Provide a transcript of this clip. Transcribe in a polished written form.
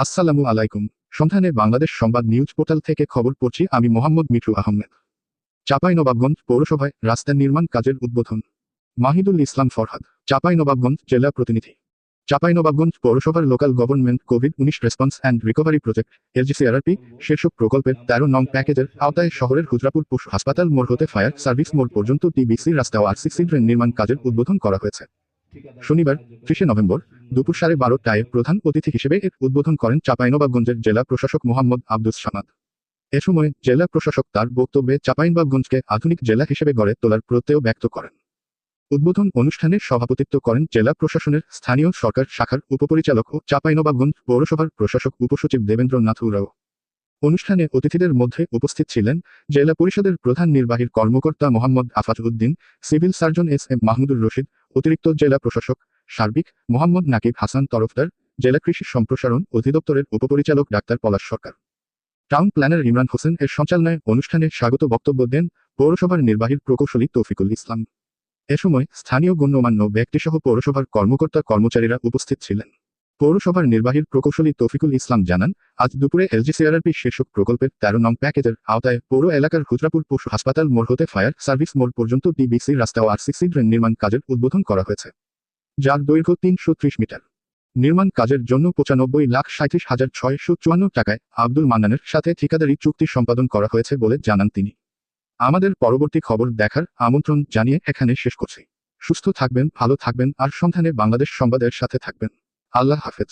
আসসালামু আলাইকুম। সন্ধানে বাংলাদেশ সংবাদ নিউজ পোর্টাল থেকে খবর পড়ছি আমি মোহাম্মদ মিঠু আহমেদ। চাঁপাইনবাবগঞ্জ পৌরসভায় রাস্তা নির্মাণ কাজের উদ্বোধন। মাহিদুল ইসলাম ফরহাদ, চাঁপাইনবাবগঞ্জ জেলা প্রতিনিধি। চাঁপাইনবাবগঞ্জ পৌরসভার লোকাল গভর্নমেন্ট কোভিড-19 response and recovery project LGCRRP শীর্ষক প্রকল্পের 13 নং প্যাকেজের আওতায় শহরের হুজরাপুর পশু হাসপাতাল মোড় হতে ফায়ার সার্ভিস মোড় পর্যন্ত টিবিসি রাস্তা ও আরসিসি ড্রেন নির্মাণ কাজের উদ্বোধন করা হয়েছে। শনিবার 30 নভেম্বর দুপুর 12:30টায় প্রধান অতিথি হিসেবে এর উদ্বোধন করেন চাঁপাইনবাবগঞ্জের জেলা প্রশাসক মোহাম্মদ আব্দুস সামাদ। এ সময় জেলা প্রশাসক তার বক্তব্যে চাঁপাইনবাবগঞ্জকে আধুনিক জেলা হিসেবে গড়ে তোলার প্রত্যয় ব্যক্ত করেন। উদ্বোধন অনুষ্ঠানে সভাপতিত্ব করেন জেলা প্রশাসনের স্থানীয় সরকার শাখার উপপরিচালক ও চাঁপাইনবাবগঞ্জ পৌরসভার প্রশাসক উপসচিব দেবেন্দ্রনাথ উরাও। অনুষ্ঠানে অতিথিদের মধ্যে উপস্থিত ছিলেন জেলা পরিষদের প্রধান নির্বাহীর কর্মকর্তা Mohammad Afaz Uddin, civil surgeon SM. Mahmudur Rashid, অতিরিক্ত জেলা প্রশাসক সার্বিক মোহাম্মদ নাকিব হাসান তরফদার, জেলা কৃষি সম্প্রসারণ অধিদপ্তরের উপপরিচালক ডাক্তার পলাশ সরকার। টাউন প্ল্যানার ইমরান হোসেন এর সঞ্চালনায় অনুষ্ঠানে স্বাগত বক্তব্য দেন পৌরসভার নির্বাহীর প্রকৌশলী তৌফিকুল ইসলাম। এ সময় স্থানীয় গণ্যমান্য ব্যক্তিসহ পৌরসভার কর্মকর্তা কর্মচারীরা উপস্থিত ছিলেন। পৌরসভার নির্বাহীর প্রকৌশলী তৌফিকুল ইসলাম জানান, আজ দুপুরে এলজিসিআরআরপি শীর্ষক প্রকল্পের 13 নং প্যাকেজের আওতায় পৌর এলাকার হুজরাপুর পশু হাসপাতাল মোড় হতে ফায়ার সার্ভিস মোড় পর্যন্ত টিবিসি রাস্তা ও আরসিসি ড্রেন নির্মাণ কাজের উদ্বোধন করা হয়েছে, যার দৈর্ঘ্য 330 মিটার। নির্মাণ কাজের জন্য 95,37,654 টাকায় আব্দুল মান্নানের সাথে ঠিকাদারি চুক্তি সম্পাদন করা হয়েছে বলে জানান তিনি। আমাদের পরবর্তী খবর দেখার আমন্ত্রণ জানিয়ে এখানে শেষ করছি। সুস্থ থাকবেন, ভালো থাকবেন আর সন্ধানে বাংলাদেশ সংবাদের সাথে থাকবেন। আল্লাহ হাফেজ।